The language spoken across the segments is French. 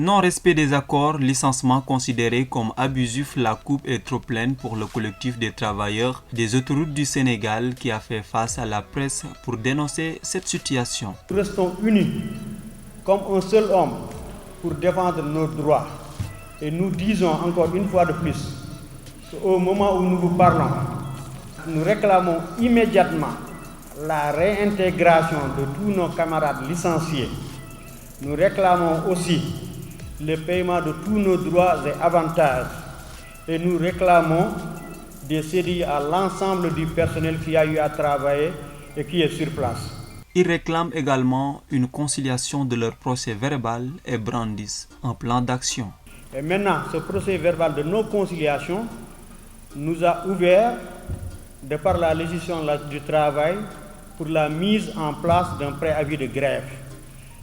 Non-respect des accords, licenciement considéré comme abusif, la coupe est trop pleine pour le collectif des travailleurs des autoroutes du Sénégal qui a fait face à la presse pour dénoncer cette situation. Nous restons unis comme un seul homme pour défendre nos droits et nous disons encore une fois de plus qu'au moment où nous vous parlons, nous réclamons immédiatement la réintégration de tous nos camarades licenciés. Nous réclamons aussi le paiement de tous nos droits et avantages et nous réclamons des CDI à l'ensemble du personnel qui a eu à travailler et qui est sur place. Ils réclament également une conciliation de leur procès verbal et brandissent un plan d'action. Et maintenant, ce procès verbal de nos conciliations nous a ouvert, de par la législation du travail, pour la mise en place d'un préavis de grève.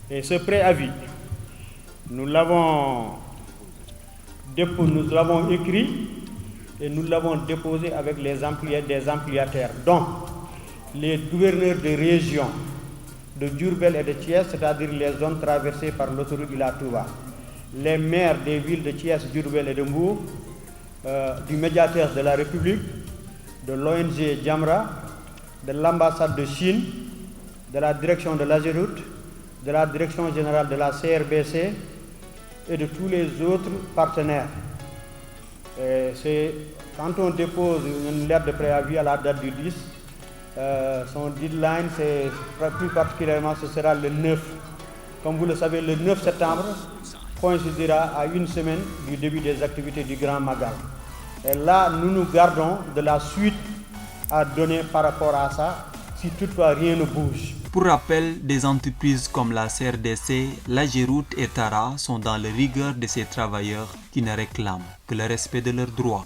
Et ce préavis, nous l'avons écrit et nous l'avons déposé avec des ampliataires, dont les gouverneurs de région de Diourbel et de Thiès, c'est-à-dire les zones traversées par l'autoroute Ila Touba, les maires des villes de Thiès, Diourbel et de Mbour, du médiateur de la République, de l'ONG Jamra, de l'ambassade de Chine, de la direction de l'Ageroute, de la direction générale de la CRBC et de tous les autres partenaires. Quand on dépose une lettre de préavis à la date du 10, son deadline, plus particulièrement, ce sera le 9. Comme vous le savez, le 9 septembre coïncidera à une semaine du début des activités du Grand Magal. Et là, nous nous gardons de la suite à donner par rapport à ça, si toutefois rien ne bouge. Pour rappel, des entreprises comme la CRDC, l'Ageroute et Tara sont dans le rigueur de ces travailleurs qui ne réclament que le respect de leurs droits.